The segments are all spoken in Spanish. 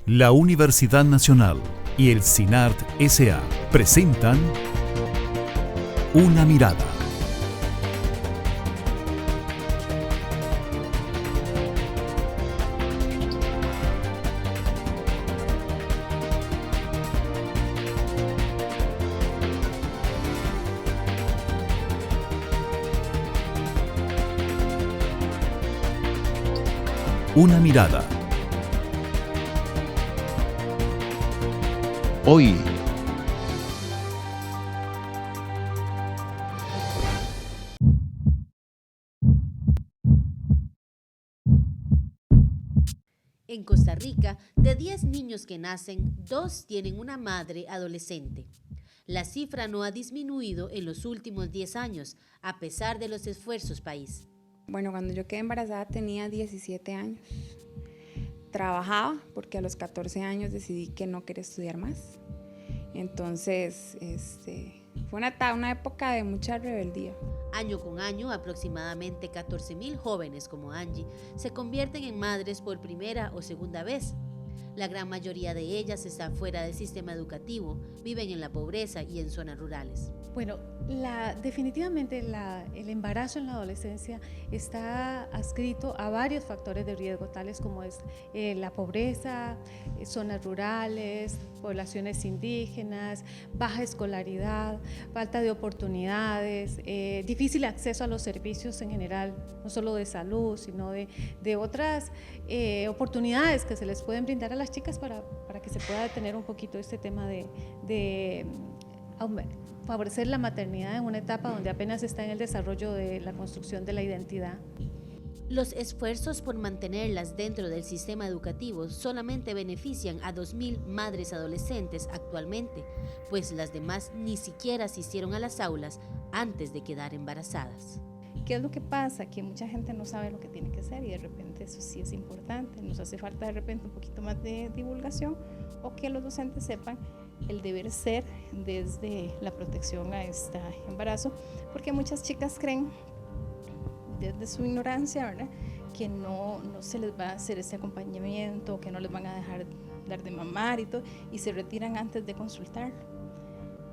La Universidad Nacional y el CINART S.A. presentan Una Mirada. Una Mirada. Hoy, En Costa Rica, de 10 niños que nacen, 2 tienen una madre adolescente. La cifra no ha disminuido en los últimos 10 años, a pesar de los esfuerzos país. Bueno, cuando yo quedé embarazada tenía 17 años. Trabajaba porque a los 14 años decidí que no quería estudiar más. Entonces, fue una época de mucha rebeldía. Año con año, aproximadamente 14,000 jóvenes como Angie se convierten en madres por primera o segunda vez. La gran mayoría de ellas están fuera del sistema educativo, viven en la pobreza y en zonas rurales. Bueno, definitivamente el embarazo en la adolescencia está adscrito a varios factores de riesgo, tales como es la pobreza, zonas rurales, poblaciones indígenas, baja escolaridad, falta de oportunidades, difícil acceso a los servicios en general, no solo de salud, sino de otras oportunidades que se les pueden brindar a las chicas para que se pueda detener un poquito este tema de favorecer la maternidad en una etapa donde apenas está en el desarrollo de la construcción de la identidad. Los esfuerzos por mantenerlas dentro del sistema educativo solamente benefician a 2,000 madres adolescentes actualmente, pues las demás ni siquiera asistieron a las aulas antes de quedar embarazadas. ¿Qué es lo que pasa? Que mucha gente no sabe lo que tiene que hacer y de repente eso sí es importante. Nos hace falta de repente un poquito más de divulgación o que los docentes sepan el deber ser desde la protección a este embarazo, porque muchas chicas creen desde su ignorancia, ¿verdad?, que no se les va a hacer ese acompañamiento, que no les van a dejar dar de mamar y todo, y se retiran antes de consultar.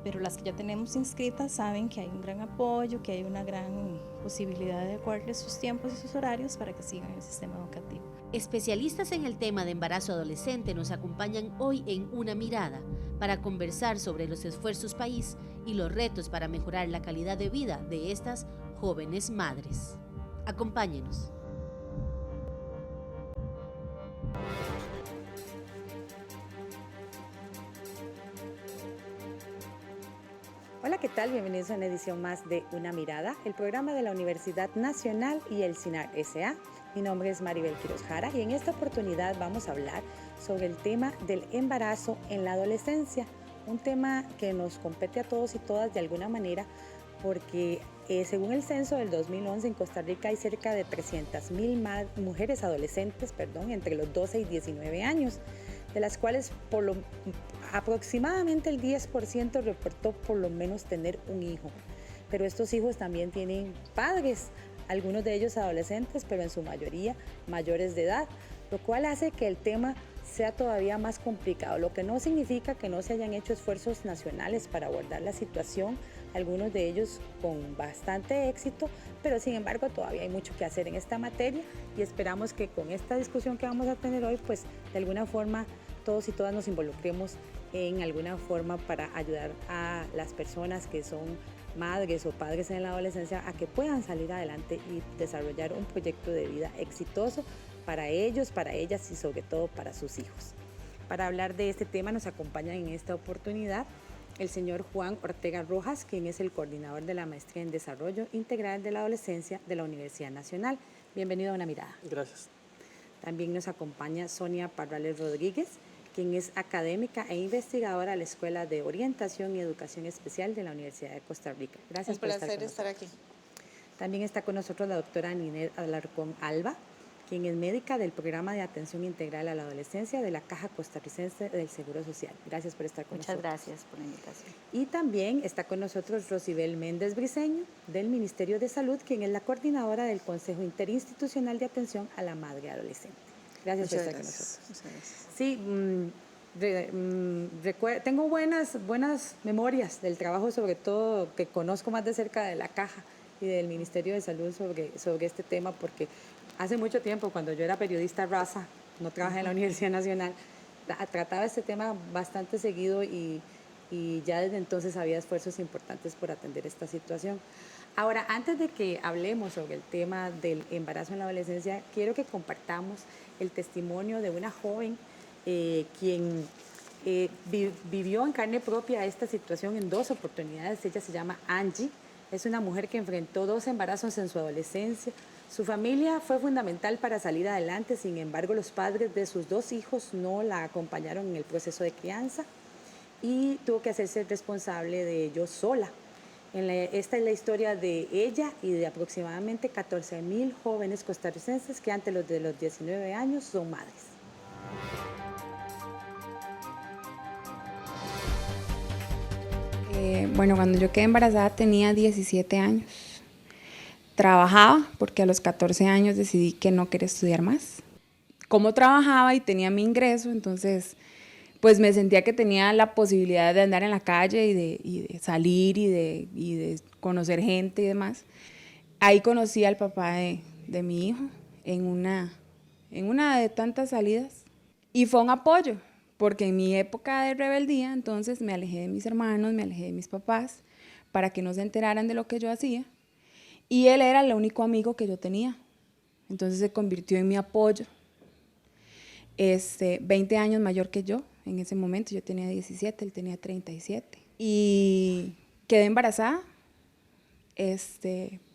Pero las que ya tenemos inscritas saben que hay un gran apoyo, que hay una gran posibilidad de adecuarles sus tiempos y sus horarios para que sigan el sistema educativo. Especialistas en el tema de embarazo adolescente nos acompañan hoy en Una Mirada para conversar sobre los esfuerzos país y los retos para mejorar la calidad de vida de estas jóvenes madres. Acompáñenos. Hola, ¿qué tal? Bienvenidos a una edición más de Una Mirada, el programa de la Universidad Nacional y el CINART S.A. Mi nombre es Maribel Quiroz Jara y en esta oportunidad vamos a hablar sobre el tema del embarazo en la adolescencia, un tema que nos compete a todos y todas de alguna manera porque según el censo del 2011 en Costa Rica hay cerca de 300,000 mujeres adolescentes entre los 12 y 19 años, de las cuales aproximadamente el 10% reportó por lo menos tener un hijo. Pero estos hijos también tienen padres, algunos de ellos adolescentes, pero en su mayoría mayores de edad, lo cual hace que el tema sea todavía más complicado, lo que no significa que no se hayan hecho esfuerzos nacionales para abordar la situación, algunos de ellos con bastante éxito, pero sin embargo todavía hay mucho que hacer en esta materia y esperamos que con esta discusión que vamos a tener hoy, pues de alguna forma todos y todas nos involucremos en alguna forma para ayudar a las personas que son madres o padres en la adolescencia a que puedan salir adelante y desarrollar un proyecto de vida exitoso para ellos, para ellas y sobre todo para sus hijos. Para hablar de este tema nos acompaña en esta oportunidad el señor Juan Ortega Rojas, quien es el coordinador de la Maestría en Desarrollo Integral de la Adolescencia de la Universidad Nacional. Bienvenido a Una Mirada. Gracias. También nos acompaña Sonia Parrales Rodríguez, quien es académica e investigadora de la Escuela de Orientación y Educación Especial de la Universidad de Costa Rica. Gracias por estar con nosotros. Un placer estar aquí. También está con nosotros la doctora Ninel Alarcón Alba, quien es médica del Programa de Atención Integral a la Adolescencia de la Caja Costarricense del Seguro Social. Gracias por estar con nosotros. Muchas gracias por la invitación. Y también está con nosotros Rosibel Méndez Briceño, del Ministerio de Salud, quien es la coordinadora del Consejo Interinstitucional de Atención a la Madre Adolescente. Gracias por Muchas estar con gracias. nosotros. Muchas gracias. Sí, tengo buenas memorias del trabajo, sobre todo que conozco más de cerca de la Caja y del Ministerio de Salud sobre este tema, porque hace mucho tiempo, cuando yo era periodista raza, no trabajé en la Universidad Nacional, trataba este tema bastante seguido y ya desde entonces había esfuerzos importantes por atender esta situación. Ahora, antes de que hablemos sobre el tema del embarazo en la adolescencia, quiero que compartamos el testimonio de una joven quien vivió en carne propia esta situación en 2 oportunidades. Ella se llama Angie, es una mujer que enfrentó 2 embarazos en su adolescencia. Su familia fue fundamental para salir adelante, sin embargo, los padres de sus 2 hijos no la acompañaron en el proceso de crianza y tuvo que hacerse responsable de ello sola. Esta es la historia de ella y de aproximadamente 14.000 jóvenes costarricenses que antes de los 19 años son madres. Bueno, cuando yo quedé embarazada tenía 17 años. Trabajaba porque a los 14 años decidí que no quería estudiar más. Como trabajaba y tenía mi ingreso, entonces pues me sentía que tenía la posibilidad de andar en la calle y de salir y de conocer gente y demás. Ahí conocí al papá de mi hijo en una de tantas salidas y fue un apoyo, porque en mi época de rebeldía entonces me alejé de mis hermanos, me alejé de mis papás para que no se enteraran de lo que yo hacía y él era el único amigo que yo tenía, entonces se convirtió en mi apoyo. 20 años mayor que yo. En ese momento yo tenía 17, él tenía 37. Y quedé embarazada.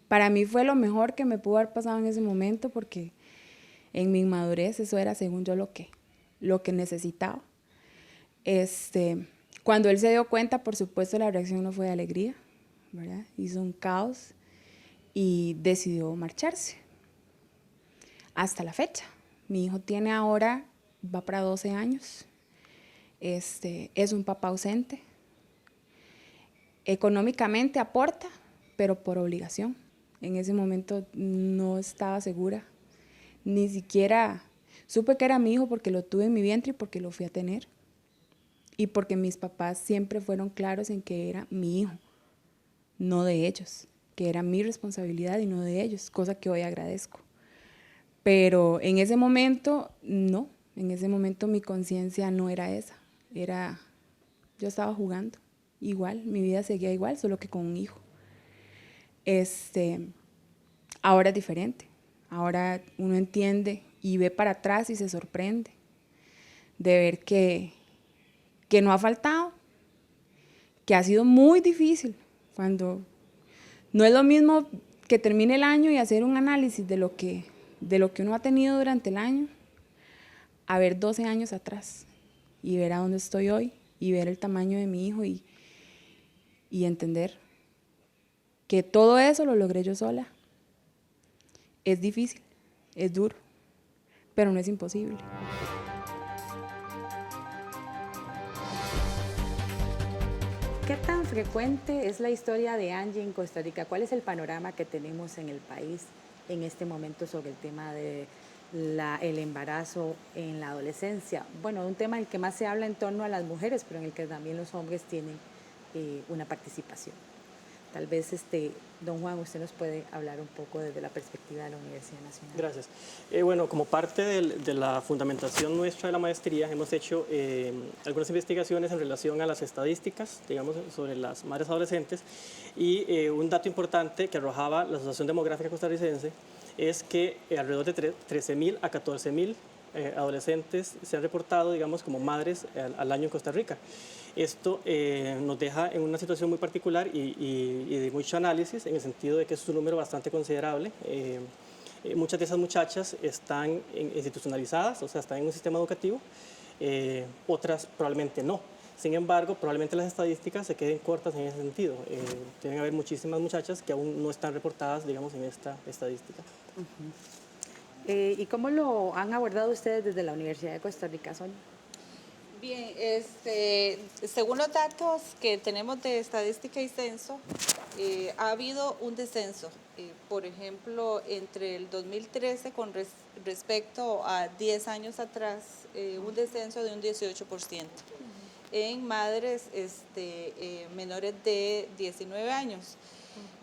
Para mí fue lo mejor que me pudo haber pasado en ese momento porque en mi inmadurez eso era según yo lo que necesitaba. Cuando él se dio cuenta, por supuesto, la reacción no fue de alegría, ¿verdad? Hizo un caos y decidió marcharse. Hasta la fecha. Mi hijo tiene ahora, va para 12 años. Es un papá ausente. Económicamente aporta, pero por obligación. En ese momento no estaba segura. Ni siquiera supe que era mi hijo porque lo tuve en mi vientre y porque lo fui a tener. Y porque mis papás siempre fueron claros en que era mi hijo, no de ellos. Que era mi responsabilidad y no de ellos, cosa que hoy agradezco. Pero en ese momento, no. En ese momento mi conciencia no era esa. Yo estaba jugando igual, mi vida seguía igual, solo que con un hijo. Ahora es diferente. Ahora uno entiende y ve para atrás y se sorprende de ver que no ha faltado, que ha sido muy difícil. Cuando no es lo mismo que termine el año y hacer un análisis de lo que uno ha tenido durante el año, a ver 12 años atrás y ver a dónde estoy hoy y ver el tamaño de mi hijo y entender que todo eso lo logré yo sola. Es difícil, es duro, pero no es imposible. ¿Qué tan frecuente es la historia de Angie en Costa Rica? ¿Cuál es el panorama que tenemos en el país en este momento sobre el tema de el embarazo en la adolescencia? Bueno, un tema en el que más se habla en torno a las mujeres, pero en el que también los hombres tienen una participación. Tal vez, don Juan, usted nos puede hablar un poco desde la perspectiva de la Universidad Nacional. Gracias. Bueno, como parte de la fundamentación nuestra de la maestría, hemos hecho algunas investigaciones en relación a las estadísticas, digamos, sobre las madres adolescentes, y un dato importante que arrojaba la Asociación Demográfica Costarricense es que alrededor de 13.000 a 14.000 adolescentes se han reportado, digamos, como madres al año en Costa Rica. Esto nos deja en una situación muy particular y de mucho análisis, en el sentido de que es un número bastante considerable. Muchas de esas muchachas están institucionalizadas, o sea, están en un sistema educativo, otras probablemente no. Sin embargo, probablemente las estadísticas se queden cortas en ese sentido. Tienen que haber muchísimas muchachas que aún no están reportadas, digamos, en esta estadística. ¿Y cómo lo han abordado ustedes desde la Universidad de Costa Rica, Sonia? Bien, según los datos que tenemos de estadística y censo, ha habido un descenso. Por ejemplo, entre el 2013 con respecto a 10 años atrás, un descenso de un 18% en madres menores de 19 años.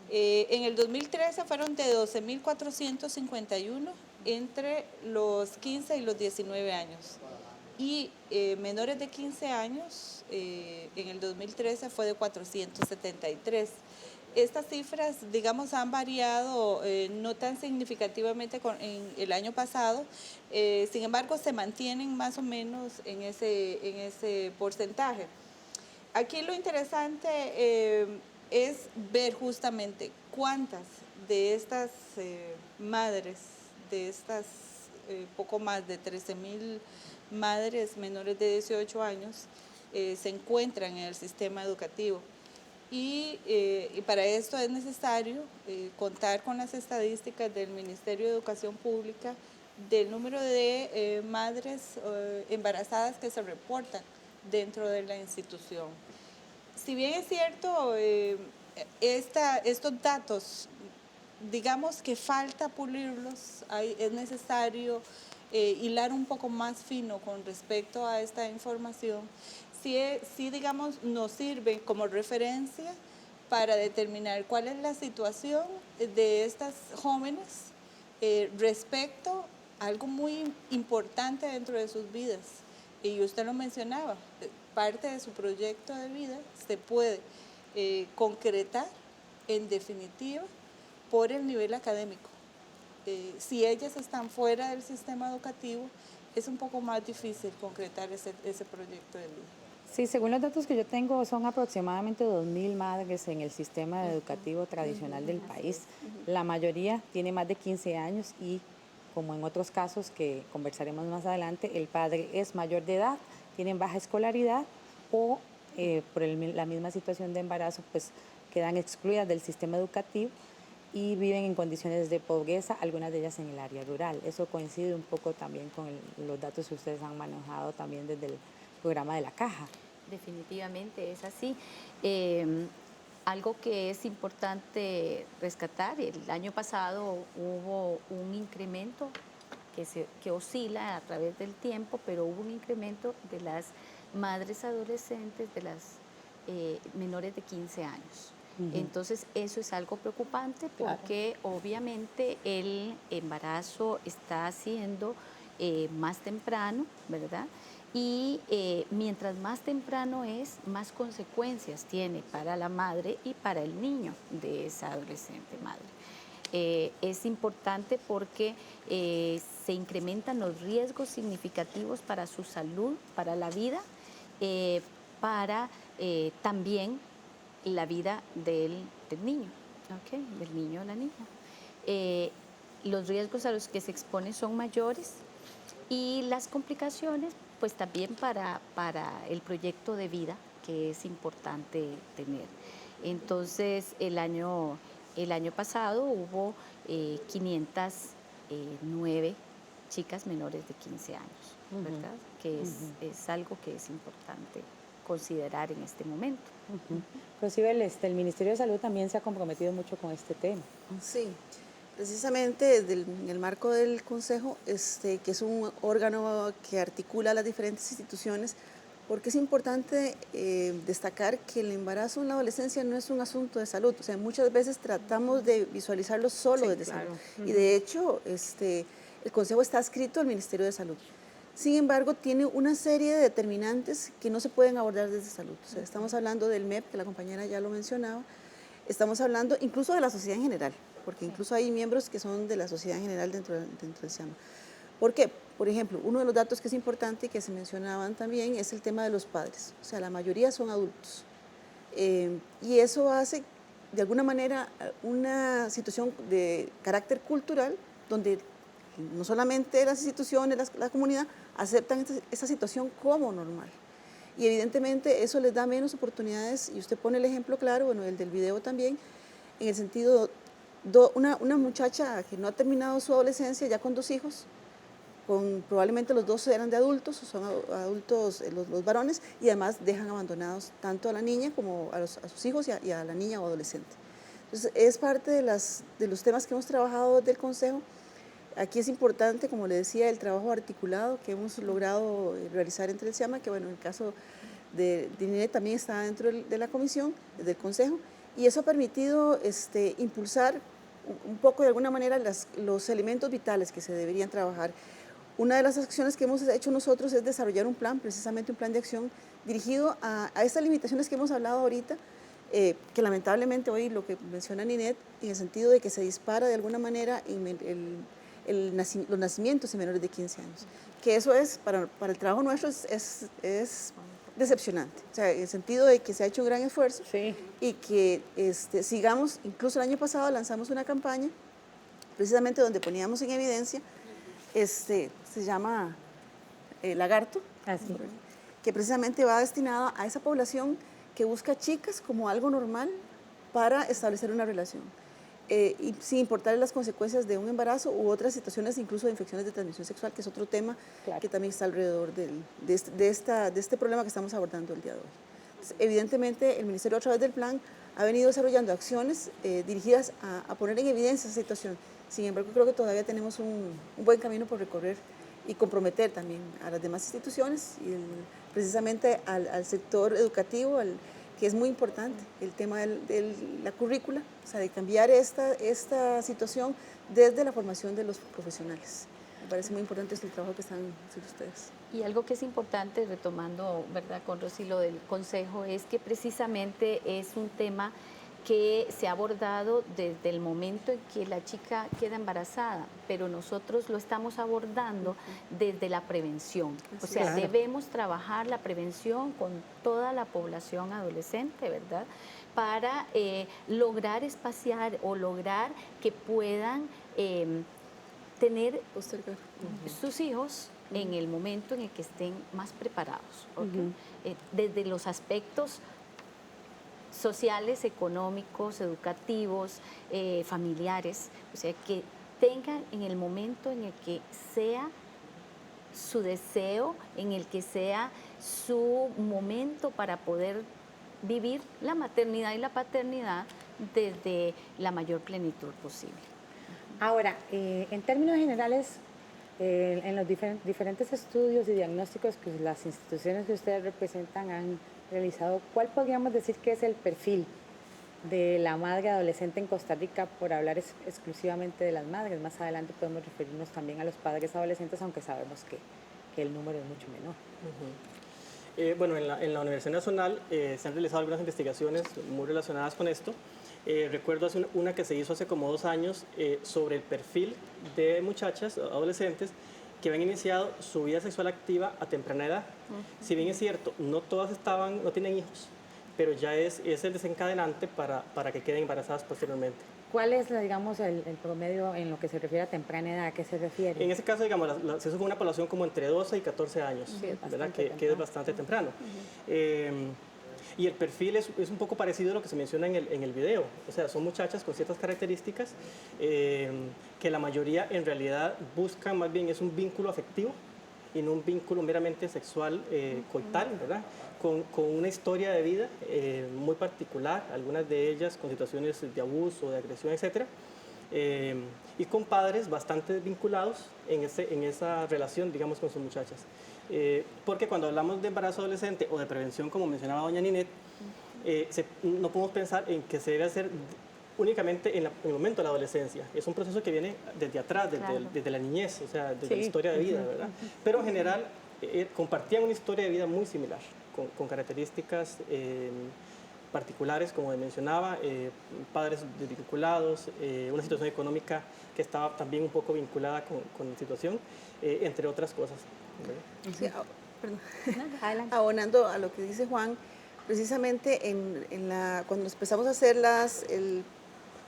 En el 2013 fueron de 12.451 entre los 15 y los 19 años. Y menores de 15 años, en el 2013 fue de 473. Estas cifras, digamos, han variado no tan significativamente en el año pasado, sin embargo, se mantienen más o menos en ese porcentaje. Aquí lo interesante es ver justamente cuántas de estas madres, de estas poco más de 13.000 madres menores de 18 años, se encuentran en el sistema educativo. Y para esto es necesario contar con las estadísticas del Ministerio de Educación Pública del número de madres embarazadas que se reportan dentro de la institución. Si bien es cierto, estos datos, digamos que falta pulirlos, es necesario hilar un poco más fino con respecto a esta información. Sí, digamos, nos sirve como referencia para determinar cuál es la situación de estas jóvenes respecto a algo muy importante dentro de sus vidas. Y usted lo mencionaba, parte de su proyecto de vida se puede concretar en definitiva por el nivel académico. Si ellas están fuera del sistema educativo, es un poco más difícil concretar ese proyecto de vida. Sí, según los datos que yo tengo, son aproximadamente 2.000 madres en el sistema educativo tradicional del país. La mayoría tiene más de 15 años y, como en otros casos que conversaremos más adelante, el padre es mayor de edad, tienen baja escolaridad o por la misma situación de embarazo, pues quedan excluidas del sistema educativo y viven en condiciones de pobreza, algunas de ellas en el área rural. Eso coincide un poco también con los datos que ustedes han manejado también desde el programa de la Caja. Definitivamente es así. Algo que es importante rescatar, el año pasado hubo un incremento que oscila a través del tiempo, pero hubo un incremento de las madres adolescentes, de las menores de 15 años. Entonces eso es algo preocupante porque obviamente el embarazo está siendo más temprano, ¿verdad? Y mientras más temprano es, más consecuencias tiene para la madre y para el niño de esa adolescente madre. Es importante porque se incrementan los riesgos significativos para su salud, para la vida, para también la vida del niño, ¿okay? Del niño o la niña. Los riesgos a los que se expone son mayores y las complicaciones, pues también para el proyecto de vida que es importante tener. Entonces, el año pasado hubo 509 chicas menores de 15 años, ¿verdad? Que es algo que es importante considerar en este momento. Inclusive el Ministerio de Salud también se ha comprometido mucho con este tema. Sí, precisamente en el marco del Consejo, que es un órgano que articula las diferentes instituciones, porque es importante destacar que el embarazo en la adolescencia no es un asunto de salud. O sea, muchas veces tratamos de visualizarlo solo desde salud. Y de hecho, el Consejo está adscrito al Ministerio de Salud. Sin embargo, tiene una serie de determinantes que no se pueden abordar desde salud. O sea, estamos hablando del MEP, que la compañera ya lo mencionaba. Estamos hablando incluso de la sociedad en general, porque incluso hay miembros que son de la sociedad en general dentro del SIAMA. ¿Por qué? Por ejemplo, uno de los datos que es importante y que se mencionaban también es el tema de los padres. O sea, la mayoría son adultos. Y eso hace, de alguna manera, una situación de carácter cultural donde no solamente las instituciones, la comunidad, aceptan esta situación como normal. Y evidentemente eso les da menos oportunidades, y usted pone el ejemplo claro, bueno, el del video también, en el sentido, una muchacha que no ha terminado su adolescencia ya con 2 hijos, probablemente los dos eran de adultos, son adultos los varones, y además dejan abandonados tanto a la niña como a sus hijos y a la niña o adolescente. Entonces, es parte de los temas que hemos trabajado del Consejo. Aquí es importante, como le decía, el trabajo articulado que hemos logrado realizar entre el SIAMA, que bueno, en el caso de Ninet también está dentro de la comisión, del Consejo, y eso ha permitido impulsar un poco de alguna manera los elementos vitales que se deberían trabajar. Una de las acciones que hemos hecho nosotros es desarrollar un plan, precisamente un plan de acción dirigido a estas limitaciones que hemos hablado ahorita, que lamentablemente hoy lo que menciona Ninet, en el sentido de que se dispara de alguna manera los nacimientos en menores de 15 años, que eso es, para el trabajo nuestro, es decepcionante, o sea, en el sentido de que se ha hecho un gran esfuerzo y que sigamos, incluso el año pasado lanzamos una campaña, precisamente donde poníamos en evidencia, se llama Lagarto, que precisamente va destinado a esa población que busca chicas como algo normal para establecer una relación. Y sin importar las consecuencias de un embarazo u otras situaciones, incluso de infecciones de transmisión sexual, que es otro tema que también está alrededor de este problema que estamos abordando el día de hoy. Entonces, evidentemente, el Ministerio, a través del plan, ha venido desarrollando acciones dirigidas a poner en evidencia esa situación. Sin embargo, creo que todavía tenemos un buen camino por recorrer y comprometer también a las demás instituciones y precisamente al sector educativo, que es muy importante, el tema de la currícula, o sea, de cambiar esta situación desde la formación de los profesionales. Me parece muy importante el trabajo que están haciendo ustedes. Y algo que es importante, retomando, ¿verdad?, con Rosy, lo del Consejo, es que precisamente es un tema que se ha abordado desde el momento en que la chica queda embarazada, pero nosotros lo estamos abordando desde la prevención. O sea, debemos trabajar la prevención con toda la población adolescente, ¿verdad?, para lograr espaciar o lograr que puedan tener sus hijos en el momento en el que estén más preparados, desde los aspectos sociales, económicos, educativos, familiares, o sea, que tengan en el momento en el que sea su deseo, en el que sea su momento para poder vivir la maternidad y la paternidad desde la mayor plenitud posible. Ahora, en términos generales, en los diferentes estudios y diagnósticos que las instituciones que ustedes representan han realizado, ¿cuál podríamos decir que es el perfil de la madre adolescente en Costa Rica, por hablar exclusivamente de las madres? Más adelante podemos referirnos también a los padres adolescentes, aunque sabemos que el número es mucho menor. Bueno, en la Universidad Nacional se han realizado algunas investigaciones muy relacionadas con esto. Recuerdo una que se hizo hace como 2 años sobre el perfil de muchachas, adolescentes, que habían iniciado su vida sexual activa a temprana edad. Si bien es cierto, no todas no tienen hijos, pero ya es el desencadenante para que queden embarazadas posteriormente. ¿Cuál es, digamos, el promedio en lo que se refiere a temprana edad? ¿A qué se refiere? En ese caso, digamos, se hizo una población como entre 12 y 14 años, ¿verdad? Que es bastante temprano. Y el perfil es un poco parecido a lo que se menciona en el video. O sea, son muchachas con ciertas características que la mayoría en realidad buscan más bien es un vínculo afectivo y no un vínculo meramente sexual coital, ¿verdad? Con una historia de vida muy particular, algunas de ellas con situaciones de abuso, de agresión, etc. Y con padres bastante vinculados en esa relación, digamos, con sus muchachas. Porque cuando hablamos de embarazo adolescente o de prevención, como mencionaba doña Ninet, no podemos pensar en que se debe hacer únicamente en el momento de la adolescencia. Es un proceso que viene desde atrás, desde la niñez, o sea, desde la historia de vida, ¿verdad? Pero en general compartían una historia de vida muy similar, con características particulares, como mencionaba, padres desvinculados, una situación económica que estaba también un poco vinculada con la situación, entre otras cosas. Sí, abonando a lo que dice Juan, precisamente cuando empezamos a hacer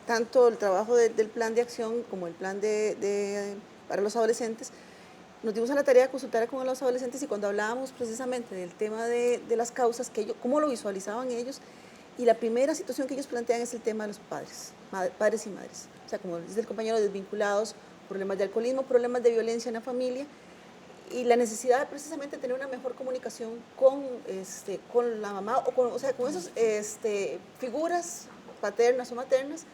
tanto el trabajo del plan de acción como el plan para los adolescentes, nos dimos a la tarea de consultar con los adolescentes, y cuando hablábamos precisamente del tema de las causas, cómo lo visualizaban ellos, y la primera situación que ellos plantean es el tema de los padres y madres. O sea, como dice el compañero, desvinculados, problemas de alcoholismo, problemas de violencia en la familia, y la necesidad de precisamente tener una mejor comunicación con la mamá o sea, con esas figuras paternas o maternas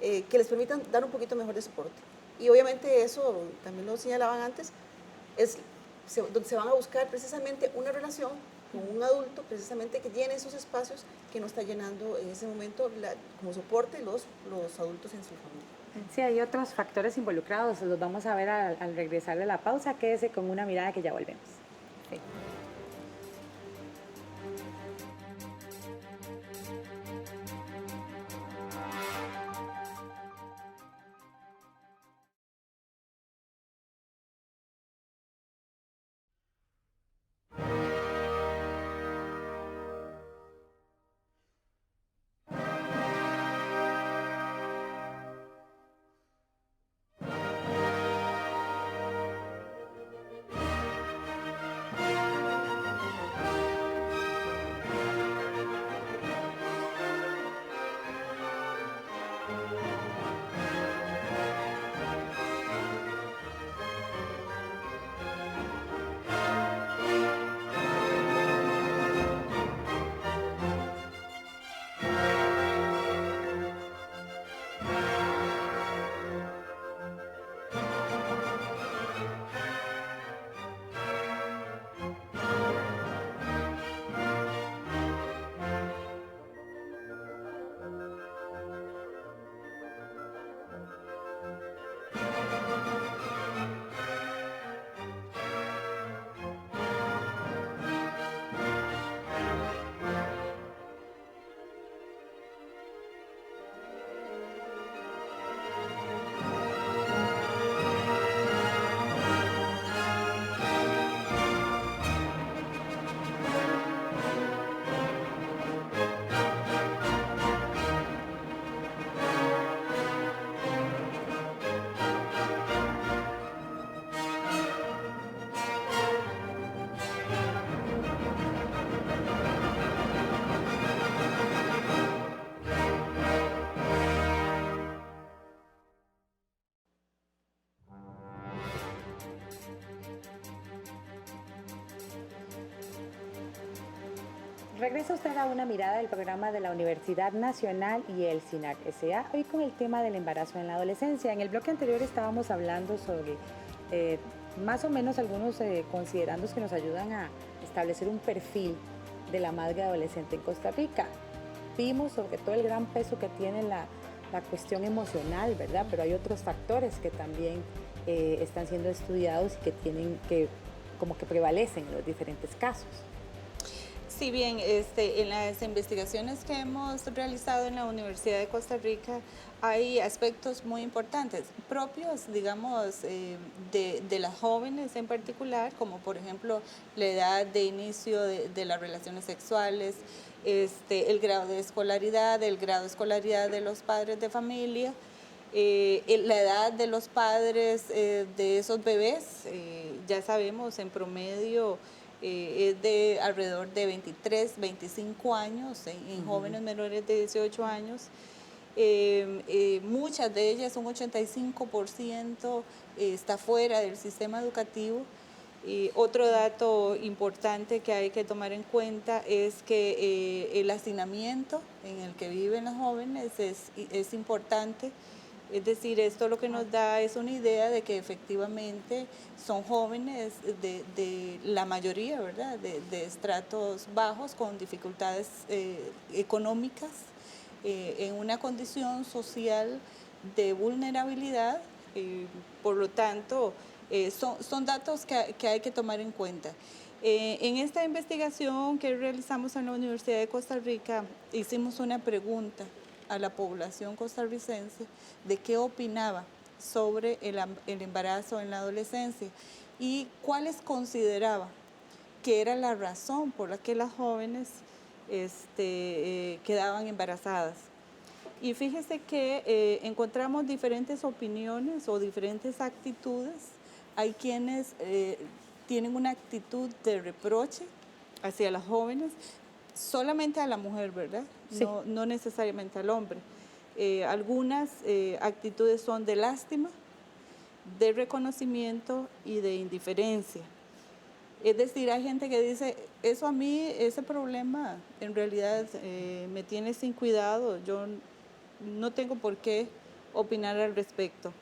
que les permitan dar un poquito mejor de soporte. Y obviamente eso, también lo señalaban antes, donde se van a buscar precisamente una relación con un adulto, precisamente que llene esos espacios que no está llenando en ese momento como soporte los adultos en su familia. Sí, hay otros factores involucrados, los vamos a ver al regresar de la pausa. Quédese con una mirada que ya volvemos. Sí. Regresa usted a una mirada del programa de la Universidad Nacional y el CINAC S.A. hoy con el tema del embarazo en la adolescencia. En el bloque anterior estábamos hablando sobre más o menos algunos considerandos que nos ayudan a establecer un perfil de la madre adolescente en Costa Rica. Vimos sobre todo el gran peso que tiene la cuestión emocional, ¿verdad? Pero hay otros factores que también están siendo estudiados y que como que prevalecen en los diferentes casos. Sí, bien, en las investigaciones que hemos realizado en la Universidad de Costa Rica hay aspectos muy importantes, propios, digamos, de las jóvenes en particular, como por ejemplo la edad de inicio de las relaciones sexuales, el grado de escolaridad de los padres de familia, la edad de los padres de esos bebés, ya sabemos en promedio es de alrededor de 23, 25 años en jóvenes menores de 18 años. Muchas de ellas, un 85%, está fuera del sistema educativo. Otro dato importante que hay que tomar en cuenta es que el hacinamiento en el que viven los jóvenes es importante. Es decir, esto lo que nos da es una idea de que efectivamente son jóvenes de la mayoría, ¿verdad?, de estratos bajos con dificultades económicas, en una condición social de vulnerabilidad. Por lo tanto, son datos que hay que tomar en cuenta. En esta investigación que realizamos en la Universidad de Costa Rica, hicimos una pregunta a la población costarricense de qué opinaba sobre el embarazo en la adolescencia y cuáles consideraba que era la razón por la que las jóvenes quedaban embarazadas. Y fíjese que encontramos diferentes opiniones o diferentes actitudes. Hay quienes tienen una actitud de reproche hacia las jóvenes, solamente a la mujer, ¿verdad? Sí. No necesariamente al hombre. Algunas actitudes son de lástima, de reconocimiento y de indiferencia. Es decir, hay gente que dice, eso a mí, ese problema en realidad me tiene sin cuidado, yo no tengo por qué opinar al respecto.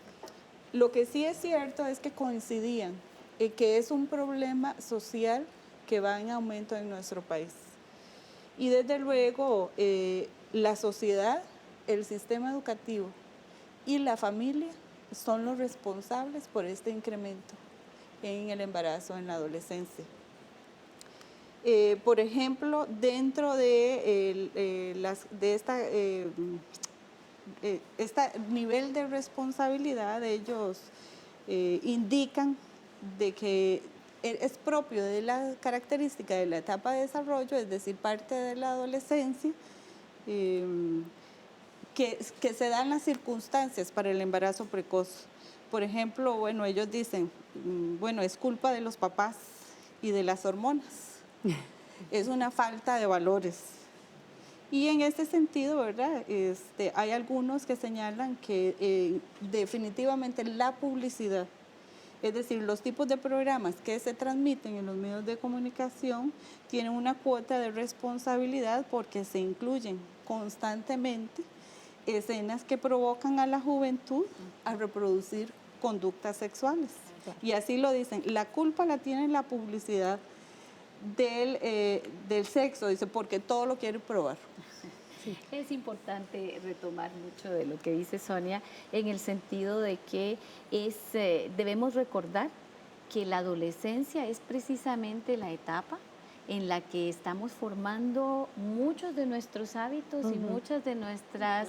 Lo que sí es cierto es que coincidían en que es un problema social que va en aumento en nuestro país. Y desde luego la sociedad, el sistema educativo y la familia son los responsables por este incremento en el embarazo en la adolescencia. Por ejemplo, dentro de este nivel de responsabilidad, ellos indican de que es propio de la característica de la etapa de desarrollo, es decir, parte de la adolescencia, que se dan las circunstancias para el embarazo precoz. Por ejemplo, bueno, ellos dicen, bueno, es culpa de los papás y de las hormonas. Es una falta de valores. Y en ese sentido, ¿verdad? Hay algunos que señalan que definitivamente la publicidad, es decir, los tipos de programas que se transmiten en los medios de comunicación tienen una cuota de responsabilidad porque se incluyen constantemente escenas que provocan a la juventud a reproducir conductas sexuales. Y así lo dicen, la culpa la tiene la publicidad del sexo, dice, porque todo lo quiere probar. Sí. Es importante retomar mucho de lo que dice Sonia en el sentido de que debemos recordar que la adolescencia es precisamente la etapa en la que estamos formando muchos de nuestros hábitos y muchas de nuestras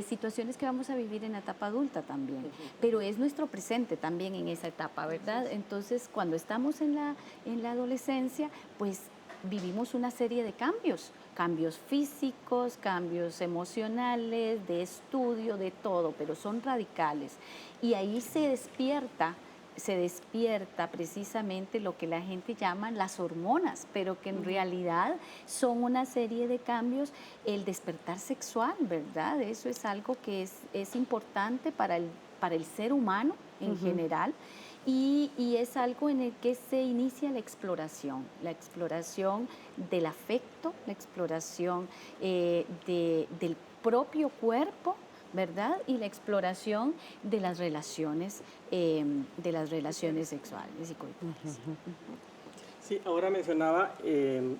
situaciones que vamos a vivir en la etapa adulta también. Pero es nuestro presente también en esa etapa, ¿verdad? Entonces, cuando estamos en la adolescencia, pues vivimos una serie de cambios físicos, cambios emocionales, de estudio, de todo, pero son radicales. Y ahí se despierta precisamente lo que la gente llama las hormonas, pero que en realidad son una serie de cambios, el despertar sexual, ¿verdad? Eso es algo que es importante para el ser humano en general. Y es algo en el que se inicia la exploración del afecto, la exploración del propio cuerpo, ¿verdad? Y la exploración de las relaciones sexuales y coitales. Sí, ahora mencionaba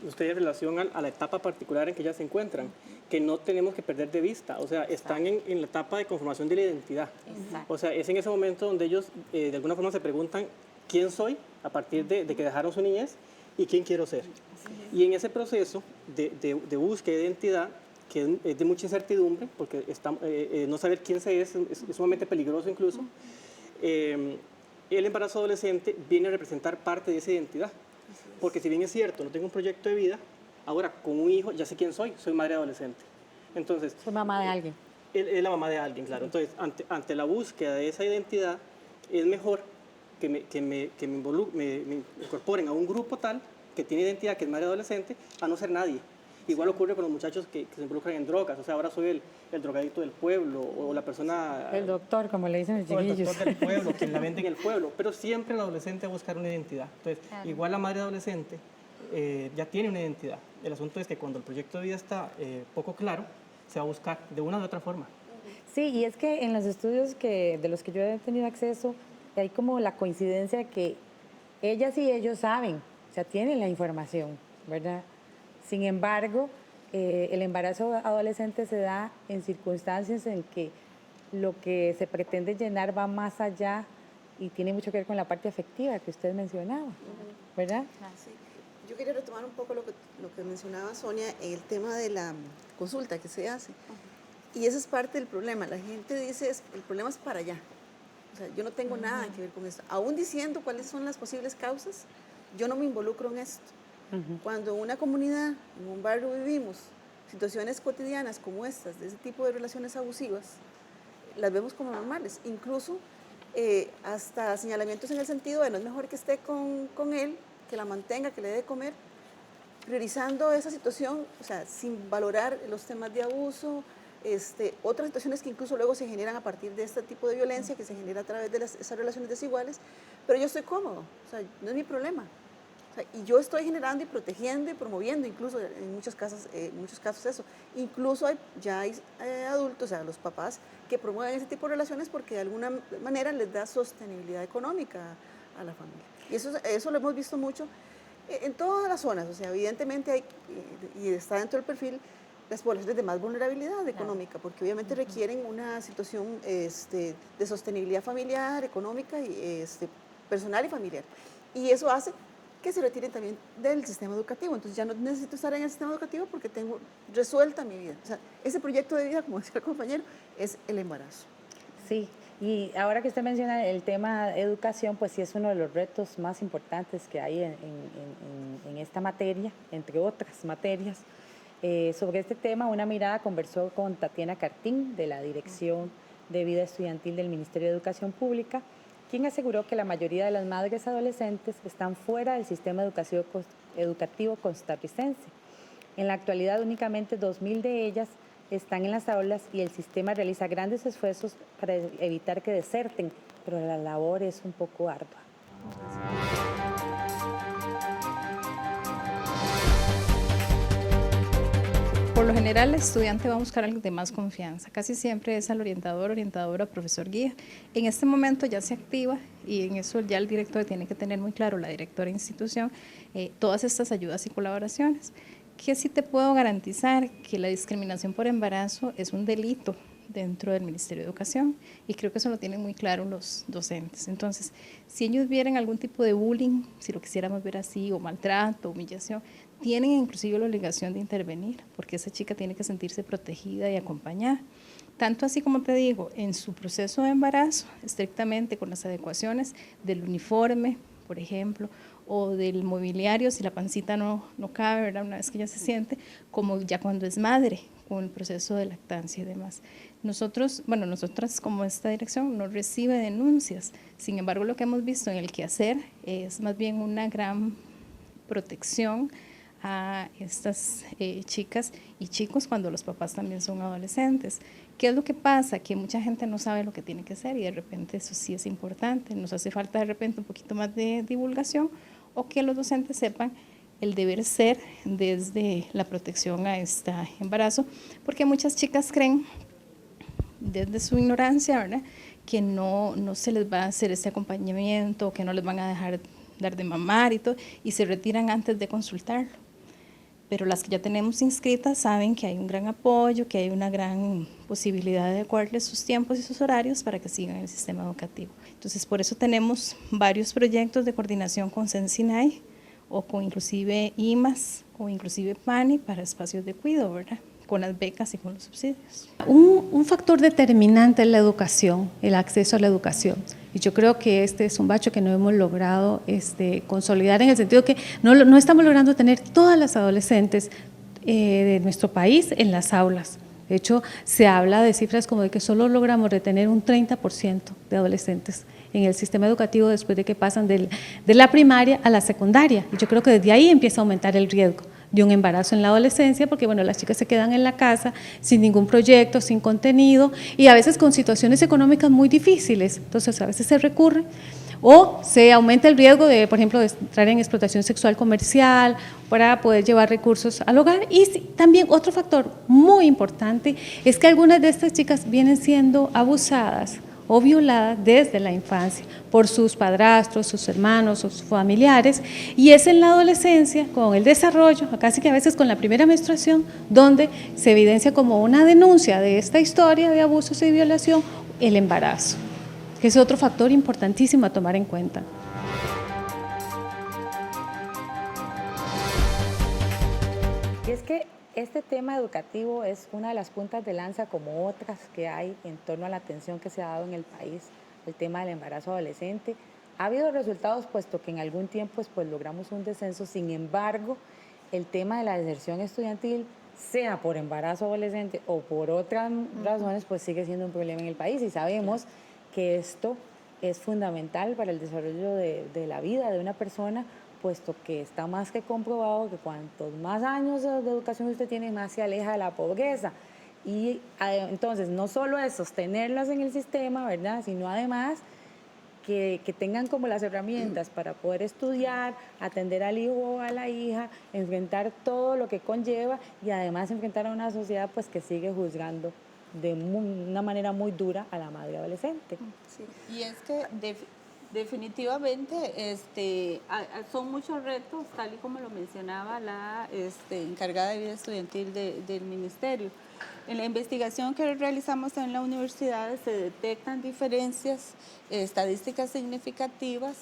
usted en relación a la etapa particular en que ellas se encuentran, que no tenemos que perder de vista, o sea, están en la etapa de conformación de la identidad. Exacto. O sea, es en ese momento donde ellos de alguna forma se preguntan quién soy a partir de que dejaron su niñez y quién quiero ser. Y en ese proceso de búsqueda de identidad, que es de mucha incertidumbre, porque no saber quién se es sumamente peligroso incluso, el embarazo adolescente viene a representar parte de esa identidad. Porque si bien es cierto, no tengo un proyecto de vida, ahora con un hijo ya sé quién soy madre adolescente. Entonces, soy mamá de alguien. Es la mamá de alguien, claro. Entonces, ante la búsqueda de esa identidad, es mejor que me incorporen a un grupo tal que tiene identidad, que es madre adolescente, a no ser nadie. Igual ocurre con los muchachos que se involucran en drogas, o sea, ahora soy el drogadicto del pueblo o la persona... El doctor, como le dicen los chiquillos. El doctor del pueblo, quien la vende en el pueblo, pero siempre el adolescente va a buscar una identidad. Entonces, igual la madre adolescente ya tiene una identidad. El asunto es que cuando el proyecto de vida está poco claro, se va a buscar de una u otra forma. Sí, y es que en los estudios de los que yo he tenido acceso, hay como la coincidencia que ellas y ellos saben, o sea, tienen la información, ¿verdad? Sin embargo, el embarazo adolescente se da en circunstancias en que lo que se pretende llenar va más allá y tiene mucho que ver con la parte afectiva que usted mencionaba, ¿verdad? Sí. Yo quería retomar un poco lo que mencionaba Sonia en el tema de la consulta que se hace. Y ese es parte del problema. La gente dice, el problema es para allá. O sea, yo no tengo nada que ver con esto. Aún diciendo cuáles son las posibles causas, yo no me involucro en esto. Cuando en una comunidad, en un barrio vivimos situaciones cotidianas como estas, de ese tipo de relaciones abusivas, las vemos como normales. Incluso hasta señalamientos en el sentido de no es mejor que esté con él, que la mantenga, que le dé de comer, priorizando esa situación, o sea, sin valorar los temas de abuso, otras situaciones que incluso luego se generan a partir de este tipo de violencia que se genera a través de esas relaciones desiguales, pero yo estoy cómodo, o sea, no es mi problema. O Y yo estoy generando y protegiendo y promoviendo, incluso en muchos casos eso. Incluso ya hay adultos, o sea, los papás, que promueven ese tipo de relaciones porque de alguna manera les da sostenibilidad económica a la familia. Y eso lo hemos visto mucho en todas las zonas. O sea, evidentemente hay, y está dentro del perfil, las poblaciones de más vulnerabilidad económica, porque obviamente requieren una situación de sostenibilidad familiar, económica, y, personal y familiar. Y eso hace que se retiren también del sistema educativo. Entonces ya no necesito estar en el sistema educativo porque tengo resuelta mi vida. O sea, ese proyecto de vida, como decía el compañero, es el embarazo. Sí, y ahora que usted menciona el tema educación, pues sí es uno de los retos más importantes que hay en esta materia, entre otras materias. Sobre este tema, Una Mirada conversó con Tatiana Cartín, de la Dirección de Vida Estudiantil del Ministerio de Educación Pública, quien aseguró que la mayoría de las madres adolescentes están fuera del sistema educativo costarricense. En la actualidad, únicamente 2.000 de ellas están en las aulas y el sistema realiza grandes esfuerzos para evitar que deserten, pero la labor es un poco ardua. Por lo general, el estudiante va a buscar algo de más confianza. Casi siempre es al orientador, orientadora, profesor guía. En este momento ya se activa y en eso ya el director tiene que tener muy claro, la directora de institución, todas estas ayudas y colaboraciones. Que sí te puedo garantizar que la discriminación por embarazo es un delito dentro del Ministerio de Educación y creo que eso lo tienen muy claro los docentes. Entonces, si ellos vieran algún tipo de bullying, si lo quisiéramos ver así, o maltrato, humillación, tienen inclusive la obligación de intervenir, porque esa chica tiene que sentirse protegida y acompañada. Tanto así como te digo, en su proceso de embarazo, estrictamente con las adecuaciones del uniforme, por ejemplo, o del mobiliario, si la pancita no cabe, ¿verdad? Una vez que ya se siente, como ya cuando es madre, con el proceso de lactancia y demás. Nosotras como esta dirección no recibe denuncias, sin embargo lo que hemos visto en el quehacer es más bien una gran protección a estas chicas y chicos cuando los papás también son adolescentes. ¿Qué es lo que pasa? Que mucha gente no sabe lo que tiene que hacer y de repente eso sí es importante. Nos hace falta de repente un poquito más de divulgación o que los docentes sepan el deber ser desde la protección a este embarazo, porque muchas chicas creen desde su ignorancia, ¿verdad?, que no se les va a hacer ese acompañamiento, que no les van a dejar dar de mamar y todo, y se retiran antes de consultarlo. Pero las que ya tenemos inscritas saben que hay un gran apoyo, que hay una gran posibilidad de adecuarles sus tiempos y sus horarios para que sigan el sistema educativo. Entonces, por eso tenemos varios proyectos de coordinación con Sensinay o con inclusive IMAS o inclusive PANI para espacios de cuidado, ¿verdad?, con las becas y con los subsidios. Un factor determinante es la educación, el acceso a la educación. Y yo creo que este es un bacho que no hemos logrado consolidar en el sentido que no estamos logrando tener todas las adolescentes de nuestro país en las aulas. De hecho, se habla de cifras como de que solo logramos retener un 30% de adolescentes en el sistema educativo después de que pasan de la primaria a la secundaria. Y yo creo que desde ahí empieza a aumentar el riesgo de un embarazo en la adolescencia, porque bueno, las chicas se quedan en la casa sin ningún proyecto, sin contenido y a veces con situaciones económicas muy difíciles. Entonces a veces se recurre o se aumenta el riesgo de, por ejemplo, de entrar en explotación sexual comercial para poder llevar recursos al hogar. Y también otro factor muy importante es que algunas de estas chicas vienen siendo abusadas o violadas desde la infancia por sus padrastros, sus hermanos, sus familiares, y es en la adolescencia, con el desarrollo, casi que a veces con la primera menstruación, donde se evidencia como una denuncia de esta historia de abusos y violación, el embarazo, que es otro factor importantísimo a tomar en cuenta. Y es que este tema educativo es una de las puntas de lanza, como otras que hay en torno a la atención que se ha dado en el país, el tema del embarazo adolescente. Ha habido resultados, puesto que en algún tiempo pues logramos un descenso. Sin embargo, el tema de la deserción estudiantil, sea por embarazo adolescente o por otras razones, pues sigue siendo un problema en el país, y sabemos que esto es fundamental para el desarrollo de la vida de una persona, puesto que está más que comprobado que cuantos más años de educación usted tiene, más se aleja de la pobreza. Y entonces no solo es sostenerlas en el sistema, ¿verdad?, sino además que tengan como las herramientas para poder estudiar, atender al hijo o a la hija, enfrentar todo lo que conlleva y además enfrentar a una sociedad pues que sigue juzgando de una manera muy dura a la madre adolescente. Sí. Y es que definitivamente son muchos retos, tal y como lo mencionaba la encargada de vida estudiantil del ministerio. En la investigación que realizamos en la universidad se detectan diferencias estadísticas significativas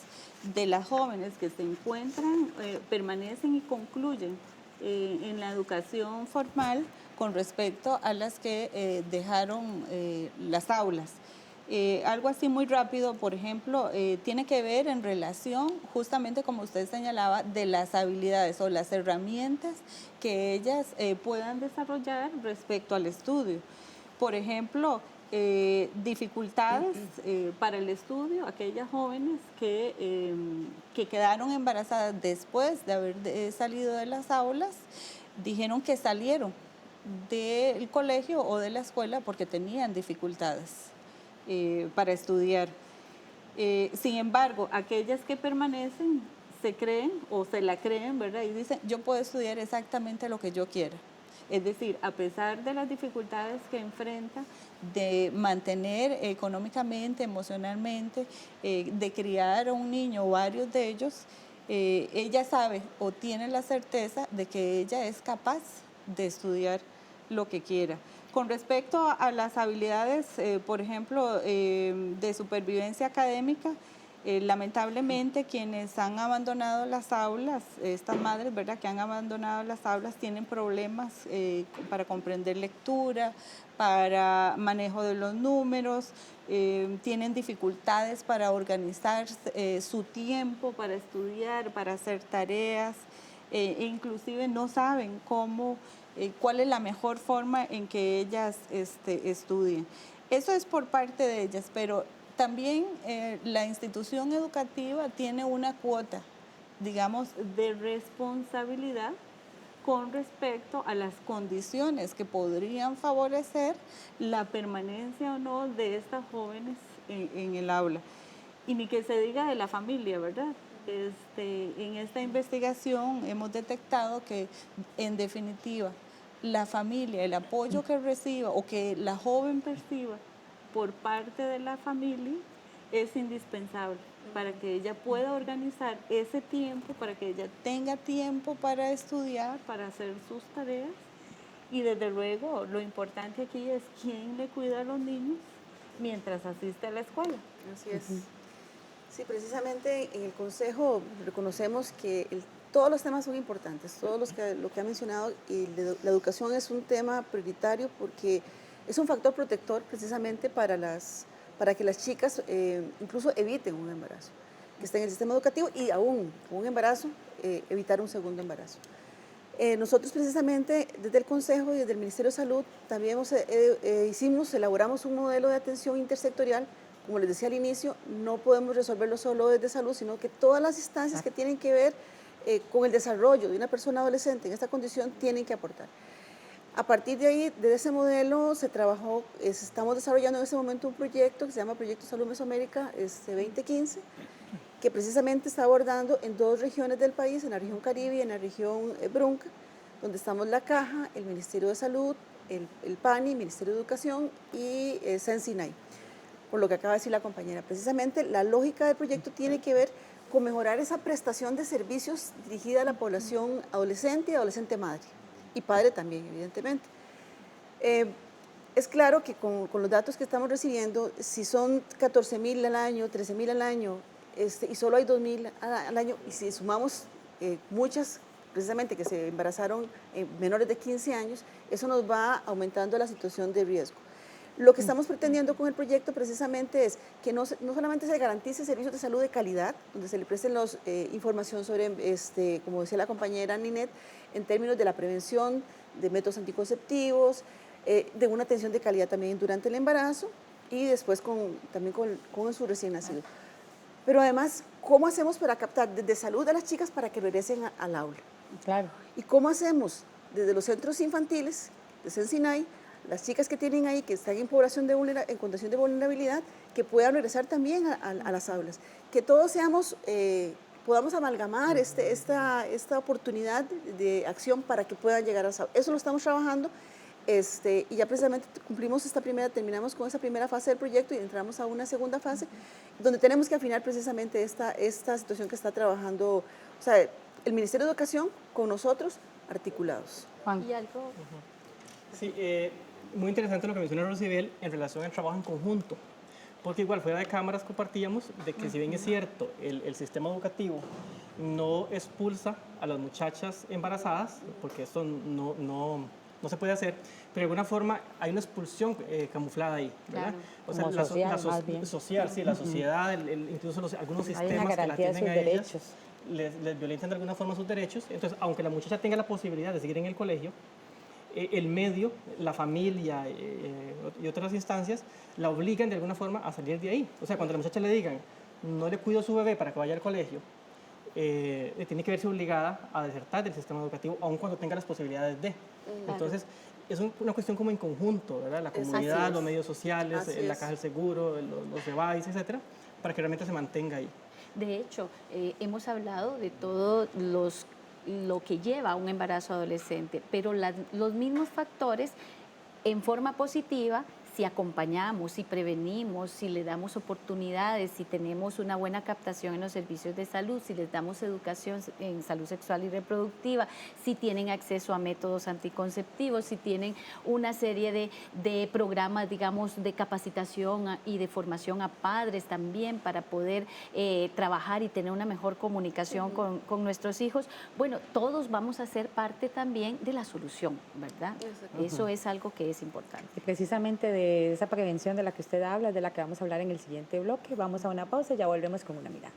de las jóvenes que se encuentran, permanecen y concluyen en la educación formal con respecto a las que dejaron las aulas. Algo así muy rápido, por ejemplo, tiene que ver en relación, justamente como usted señalaba, de las habilidades o las herramientas que ellas puedan desarrollar respecto al estudio. Por ejemplo, dificultades para el estudio, aquellas jóvenes que quedaron embarazadas después de haber salido de las aulas, dijeron que salieron del colegio o de la escuela porque tenían dificultades para estudiar. Sin embargo, aquellas que permanecen se creen o se la creen, ¿verdad? Y dicen, yo puedo estudiar exactamente lo que yo quiera. Es decir, a pesar de las dificultades que enfrenta de mantener económicamente, emocionalmente, de criar a un niño o varios de ellos, ella sabe o tiene la certeza de que ella es capaz de estudiar lo que quiera. Con respecto a las habilidades, por ejemplo, de supervivencia académica, lamentablemente quienes han abandonado las aulas, estas madres, ¿verdad?, que han abandonado las aulas tienen problemas para comprender lectura, para manejo de los números, tienen dificultades para organizar su tiempo para estudiar, para hacer tareas, e inclusive no saben cuál es la mejor forma en que ellas estudien. Eso es por parte de ellas, pero también la institución educativa tiene una cuota, digamos, de responsabilidad con respecto a las condiciones que podrían favorecer la permanencia o no de estas jóvenes en el aula. Y ni que se diga de la familia, ¿verdad? En esta investigación hemos detectado que, en definitiva, la familia, el apoyo que reciba o que la joven perciba por parte de la familia es indispensable para que ella pueda organizar ese tiempo, para que ella tenga tiempo para estudiar, para hacer sus tareas. Y desde luego, lo importante aquí es quién le cuida a los niños mientras asiste a la escuela. Así es. Sí, precisamente en el Consejo reconocemos que todos los temas son importantes, todos lo que ha mencionado, y la educación es un tema prioritario porque es un factor protector precisamente para que las chicas incluso eviten un embarazo, que estén en el sistema educativo y aún con un embarazo, evitar un segundo embarazo. Nosotros precisamente desde el Consejo y desde el Ministerio de Salud también elaboramos un modelo de atención intersectorial. Como les decía al inicio, no podemos resolverlo solo desde salud, sino que todas las instancias que tienen que ver con el desarrollo de una persona adolescente en esta condición tienen que aportar. A partir de ahí, de ese modelo se trabajó, estamos desarrollando en este momento un proyecto que se llama Proyecto Salud Mesoamérica 2015, que precisamente está abordando en 2 regiones del país, en la región Caribe y en la región Brunca, donde estamos la Caja, el Ministerio de Salud, el PANI, Ministerio de Educación y Sensinay. Por lo que acaba de decir la compañera, precisamente la lógica del proyecto tiene que ver con mejorar esa prestación de servicios dirigida a la población adolescente y adolescente madre, y padre también, evidentemente. Es claro que con los datos que estamos recibiendo, si son 14.000 al año, 13.000 al año, y solo hay 2.000 al año, y si sumamos muchas precisamente que se embarazaron menores de 15 años, eso nos va aumentando la situación de riesgo. Lo que estamos pretendiendo con el proyecto precisamente es que no solamente se garantice servicios de salud de calidad, donde se le presten información sobre, como decía la compañera Ninette, en términos de la prevención, de métodos anticonceptivos, de una atención de calidad también durante el embarazo y después también con su recién nacido. Pero además, ¿cómo hacemos para captar desde salud a las chicas para que regresen al aula? Claro. ¿Y cómo hacemos desde los centros infantiles de Sensinay las chicas que tienen ahí, que están en población en condición de vulnerabilidad, que puedan regresar también a las aulas. Que todos podamos amalgamar esta oportunidad de acción para que puedan llegar a las aulas. Eso lo estamos trabajando. Y ya precisamente terminamos con esa primera fase del proyecto y entramos a una segunda fase donde tenemos que afinar precisamente esta situación que está trabajando, o sea, el Ministerio de Educación con nosotros articulados. Juan. ¿Y algo? Sí, muy interesante lo que menciona Rosibel en relación al trabajo en conjunto, porque igual fuera de cámaras compartíamos de que si bien es cierto, el sistema educativo no expulsa a las muchachas embarazadas, porque esto no se puede hacer, pero de alguna forma hay una expulsión camuflada ahí, ¿verdad? Claro. O sea, Como social, sí, la sociedad, incluso algunos hay sistemas una que la garantía de tienen sus a ellas, derechos. les violentan de alguna forma sus derechos. Entonces, aunque la muchacha tenga la posibilidad de seguir en el colegio, el medio, la familia y otras instancias la obligan de alguna forma a salir de ahí. O sea, cuando a la muchacha le digan, no le cuido a su bebé para que vaya al colegio, tiene que verse obligada a desertar del sistema educativo, aun cuando tenga las posibilidades de. Entonces, es una cuestión como en conjunto, ¿verdad? La comunidad, los medios sociales, la caja del seguro, los devices, etcétera, para que realmente se mantenga ahí. De hecho, hemos hablado de todo lo que lleva a un embarazo adolescente, pero los mismos factores en forma positiva, si acompañamos, si prevenimos, si le damos oportunidades, si tenemos una buena captación en los servicios de salud, si les damos educación en salud sexual y reproductiva, si tienen acceso a métodos anticonceptivos, si tienen una serie de programas, digamos, de capacitación y de formación a padres también para poder trabajar y tener una mejor comunicación con nuestros hijos, bueno, todos vamos a ser parte también de la solución, ¿verdad? Eso es algo que es importante. Y precisamente de esa prevención de la que usted habla, de la que vamos a hablar en el siguiente bloque. Vamos a una pausa y ya volvemos con una mirada.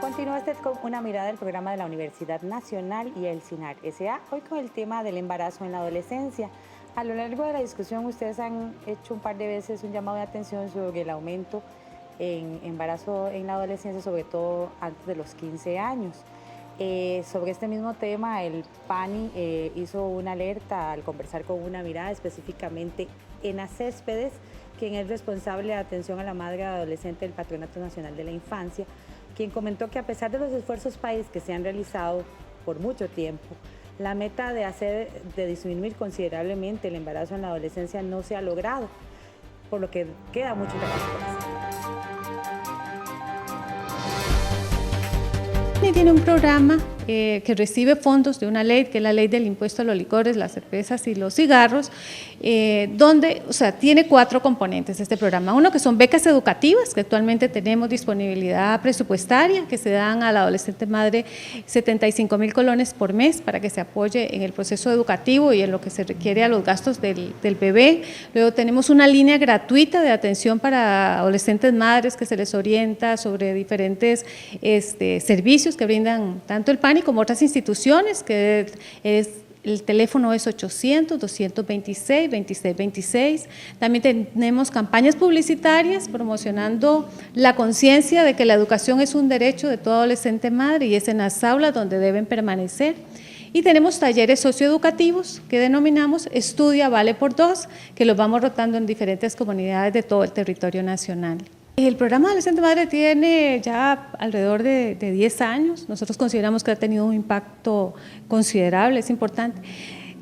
Continúa usted con una mirada del programa de la Universidad Nacional y el CINAR S.A. Hoy con el tema del embarazo en la adolescencia. A lo largo de la discusión ustedes han hecho un par de veces un llamado de atención sobre el aumento en embarazo en la adolescencia, sobre todo antes de los 15 años. Sobre este mismo tema, el PANI hizo una alerta al conversar con una mirada específicamente en Céspedes, quien es responsable de atención a la madre adolescente del Patronato Nacional de la Infancia, quien comentó que a pesar de los esfuerzos país que se han realizado por mucho tiempo, la meta de disminuir considerablemente el embarazo en la adolescencia no se ha logrado, por lo que queda mucho trabajo por hacer. Tiene un programa que recibe fondos de una ley, que es la ley del impuesto a los licores, las cervezas y los cigarros, donde, o sea, tiene 4 componentes este programa. Uno que son becas educativas, que actualmente tenemos disponibilidad presupuestaria, que se dan a la adolescente madre 75,000 colones por mes para que se apoye en el proceso educativo y en lo que se requiere a los gastos del bebé. Luego tenemos una línea gratuita de atención para adolescentes madres que se les orienta sobre diferentes servicios que brindan tanto el PANI como otras instituciones, que el teléfono es 800-226-2626. También tenemos campañas publicitarias promocionando la conciencia de que la educación es un derecho de todo adolescente madre y es en las aulas donde deben permanecer. Y tenemos talleres socioeducativos que denominamos Estudia Vale por 2, que los vamos rotando en diferentes comunidades de todo el territorio nacional. El programa Adolescente Madre tiene ya alrededor de 10 años. Nosotros consideramos que ha tenido un impacto considerable, es importante.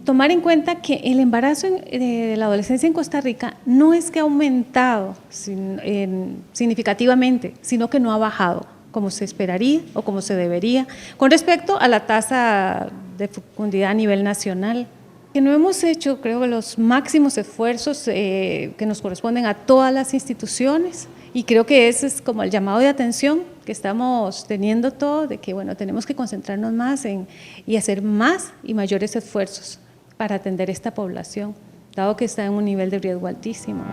Tomar en cuenta que el embarazo de la adolescencia en Costa Rica no es que ha aumentado significativamente, sino que no ha bajado como se esperaría o como se debería, con respecto a la tasa de fecundidad a nivel nacional. Que no hemos hecho, creo, los máximos esfuerzos que nos corresponden a todas las instituciones, y creo que ese es como el llamado de atención que estamos teniendo todos, de que bueno, tenemos que concentrarnos más y hacer más y mayores esfuerzos para atender esta población, dado que está en un nivel de riesgo altísimo.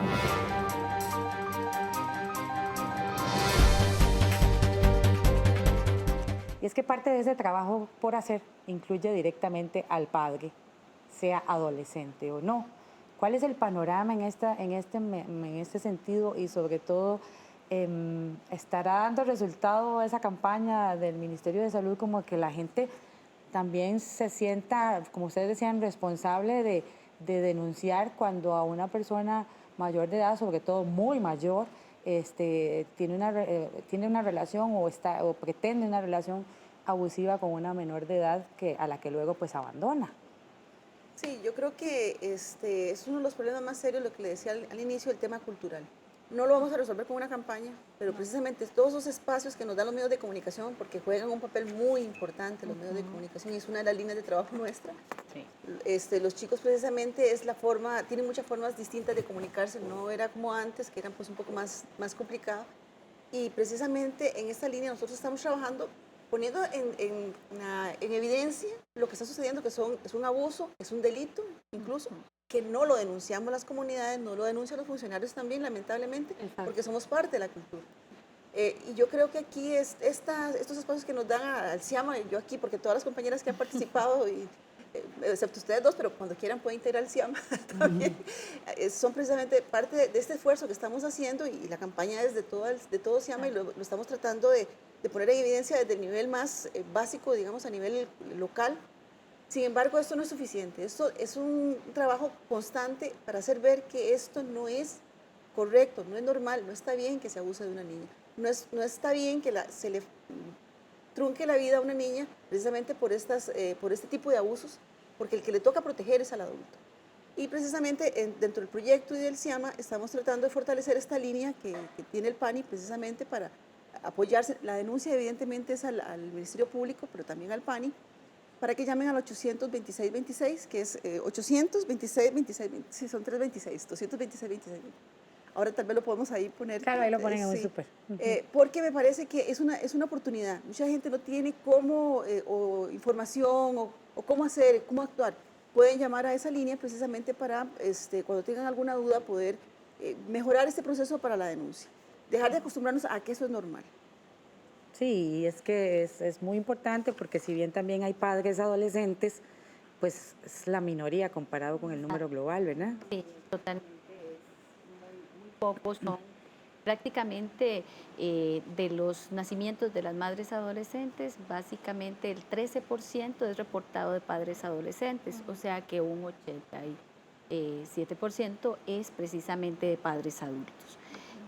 Y es que parte de ese trabajo por hacer incluye directamente al padre, sea adolescente o no. ¿Cuál es el panorama en este sentido y sobre todo estará dando resultado esa campaña del Ministerio de Salud, como que la gente también se sienta, como ustedes decían, responsable de denunciar cuando a una persona mayor de edad, sobre todo muy mayor, tiene una relación o pretende una relación abusiva con una menor de edad a la que luego pues abandona? Sí, yo creo que es uno de los problemas más serios, lo que le decía al inicio, el tema cultural. No lo vamos a resolver con una campaña, pero precisamente todos esos espacios que nos dan los medios de comunicación, porque juegan un papel muy importante los medios de comunicación y es una de las líneas de trabajo nuestra. Sí. Los chicos precisamente tienen muchas formas distintas de comunicarse, no era como antes, que eran pues un poco más complicado. Y precisamente en esta línea nosotros estamos trabajando poniendo en evidencia lo que está sucediendo, que es un abuso, es un delito incluso, que no lo denunciamos las comunidades, no lo denuncian los funcionarios también, lamentablemente, porque somos parte de la cultura. Y yo creo que aquí estos espacios que nos dan al CIAMA, yo aquí, porque todas las compañeras que han participado, excepto ustedes dos, pero cuando quieran pueden ir al CIAMA también, son precisamente parte de este esfuerzo que estamos haciendo y la campaña es de todo CIAMA y lo estamos tratando de poner en evidencia desde el nivel más básico, digamos, a nivel local. Sin embargo, esto no es suficiente. Esto es un trabajo constante para hacer ver que esto no es correcto, no es normal, no está bien que se abuse de una niña. No está bien que se le trunque la vida a una niña precisamente por este tipo de abusos, porque el que le toca proteger es al adulto. Y precisamente dentro del proyecto y del CIAMA estamos tratando de fortalecer esta línea que tiene el PANI precisamente para apoyarse. La denuncia evidentemente es al Ministerio Público, pero también al PANI, para que llamen al 826-26, que es 826-26, sí, son 326, 226-26. Ahora tal vez lo podemos ahí poner. Claro, ahí lo ponen en un súper. Porque me parece que es una oportunidad. Mucha gente no tiene o información o cómo hacer, cómo actuar. Pueden llamar a esa línea precisamente para, cuando tengan alguna duda, poder mejorar este proceso para la denuncia. Dejar de acostumbrarnos a que eso es normal. Sí, es que es muy importante porque si bien también hay padres adolescentes, pues es la minoría comparado con el número global, ¿verdad? Sí, totalmente. Muy pocos son. Prácticamente de los nacimientos de las madres adolescentes, básicamente el 13% es reportado de padres adolescentes, o sea que un 87% es precisamente de padres adultos.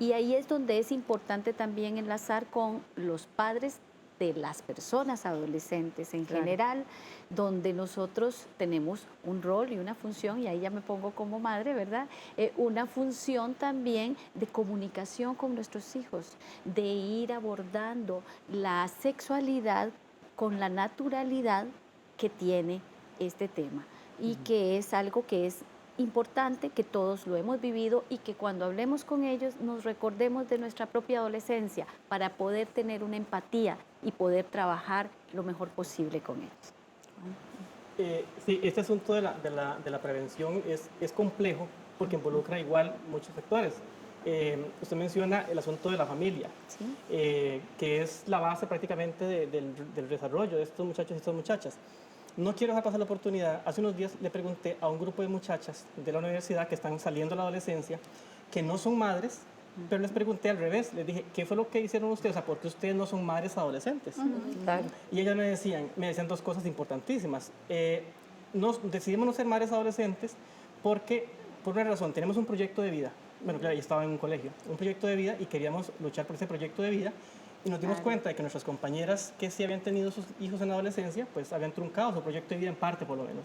Y ahí es donde es importante también enlazar con los padres de las personas adolescentes en general, donde nosotros tenemos un rol y una función, y ahí ya me pongo como madre, ¿verdad? Una función también de comunicación con nuestros hijos, de ir abordando la sexualidad con la naturalidad que tiene este tema y que es algo que es importante, que todos lo hemos vivido y que cuando hablemos con ellos nos recordemos de nuestra propia adolescencia para poder tener una empatía y poder trabajar lo mejor posible con ellos. Sí, este asunto de la prevención es complejo porque involucra igual muchos factores. Usted menciona el asunto de la familia, ¿Sí? que es la base prácticamente del desarrollo de estos muchachos y estas muchachas. No quiero dejar pasar la oportunidad. Hace unos días le pregunté a un grupo de muchachas de la universidad que están saliendo a la adolescencia, que no son madres, pero les pregunté al revés. Les dije, ¿qué fue lo que hicieron ustedes? O sea, ¿por qué ustedes no son madres adolescentes? Claro. Y ellas me decían dos cosas importantísimas. Decidimos no ser madres adolescentes porque, por una razón, tenemos un proyecto de vida. Bueno, claro, yo estaba en un colegio, un proyecto de vida y queríamos luchar por ese proyecto de vida. Y nos dimos cuenta de que nuestras compañeras que sí habían tenido sus hijos en la adolescencia, pues habían truncado su proyecto de vida en parte, por lo menos.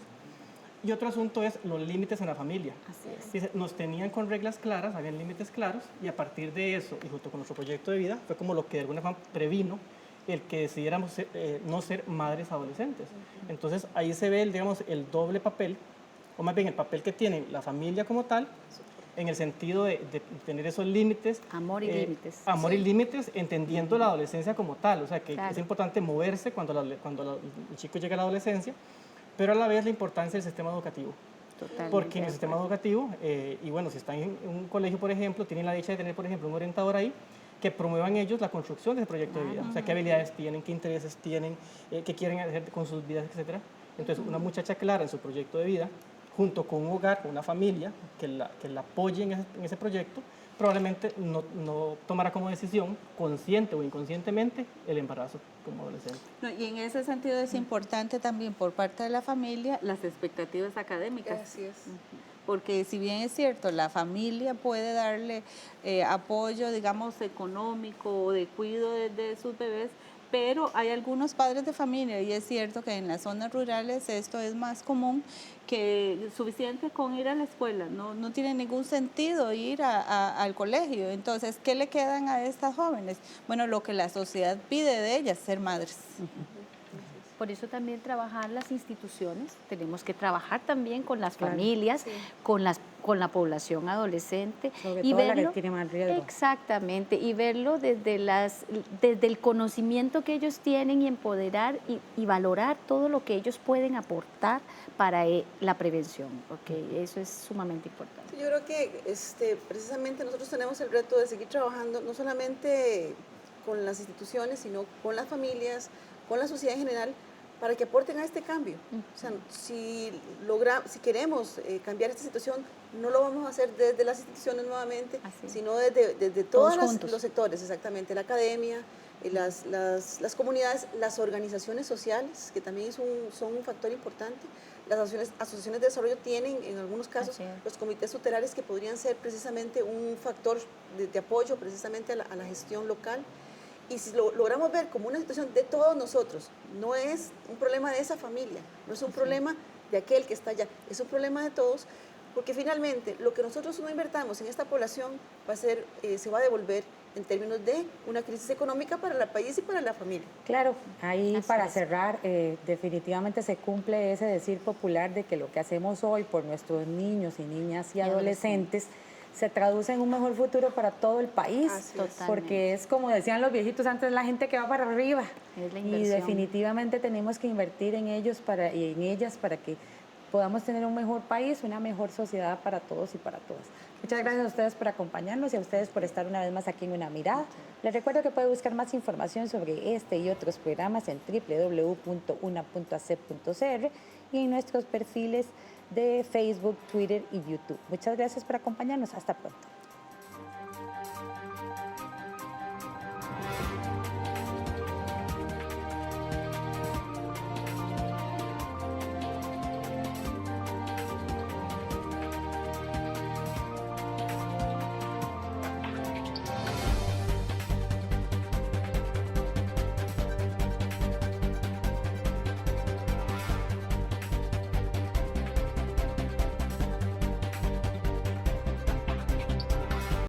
Y otro asunto es los límites en la familia. Así es. Dice, nos tenían con reglas claras, habían límites claros, y a partir de eso, y junto con nuestro proyecto de vida, fue como lo que de alguna forma previno el que decidiéramos no ser madres adolescentes. Entonces, ahí se ve, digamos, el doble papel, o más bien el papel que tiene la familia como tal, en el sentido de tener esos límites. Amor y límites. Amor y límites, entendiendo la adolescencia como tal. O sea, que Claro. es importante moverse cuando el chico llega a la adolescencia, pero a la vez la importancia del sistema educativo. Totalmente Porque en el de sistema acuerdo. educativo, y bueno, si están en un colegio, por ejemplo, tienen la dicha de tener, por ejemplo, un orientador ahí, que promuevan ellos la construcción de ese proyecto de vida. O sea, qué habilidades tienen, qué intereses tienen, qué quieren hacer con sus vidas, etc. Entonces, una muchacha clara en su proyecto de vida, junto con un hogar, con una familia que la apoye en ese proyecto, probablemente no tomará como decisión, consciente o inconscientemente, el embarazo como adolescente. No, y en ese sentido es importante también por parte de la familia las expectativas académicas. Así es. Porque si bien es cierto, la familia puede darle apoyo, digamos, económico o de cuidado de sus bebés, pero hay algunos padres de familia, y es cierto que en las zonas rurales esto es más común, que suficiente con ir a la escuela, no tiene ningún sentido ir al colegio. Entonces, ¿qué le quedan a estas jóvenes? Bueno, lo que la sociedad pide de ellas, ser madres. Por eso también trabajar las instituciones, tenemos que trabajar también con las familias, con la población adolescente. Sobre y todo la verlo, que tiene más riesgo. Exactamente, y verlo desde el conocimiento que ellos tienen y empoderar y valorar todo lo que ellos pueden aportar para la prevención, porque eso es sumamente importante. Yo creo que precisamente nosotros tenemos el reto de seguir trabajando no solamente con las instituciones, sino con las familias, con la sociedad en general, para que aporten a este cambio. O sea, si queremos cambiar esta situación, no lo vamos a hacer desde las instituciones nuevamente, sino desde todos los sectores, exactamente, la academia, las comunidades, las organizaciones sociales, que también son un factor importante. Las asociaciones de desarrollo tienen, en algunos casos, los comités tutelares que podrían ser precisamente un factor de apoyo precisamente a la gestión local. Y si lo logramos ver como una situación de todos nosotros, no es un problema de esa familia, no es un problema de aquel que está allá, es un problema de todos, porque finalmente lo que nosotros no invertamos en esta población se va a devolver en términos de una crisis económica para el país y para la familia. Claro, ahí para cerrar, definitivamente se cumple ese decir popular de que lo que hacemos hoy por nuestros niños y niñas y adolescentes se traduce en un mejor futuro para todo el país, porque es como decían los viejitos antes, la gente que va para arriba, y definitivamente tenemos que invertir en ellos y en ellas para que podamos tener un mejor país, una mejor sociedad para todos y para todas. Muchas gracias a ustedes por acompañarnos y a ustedes por estar una vez más aquí en Una Mirada. Les recuerdo que puede buscar más información sobre este y otros programas en www.una.ac.cr y en nuestros perfiles de Facebook, Twitter y YouTube. Muchas gracias por acompañarnos. Hasta pronto.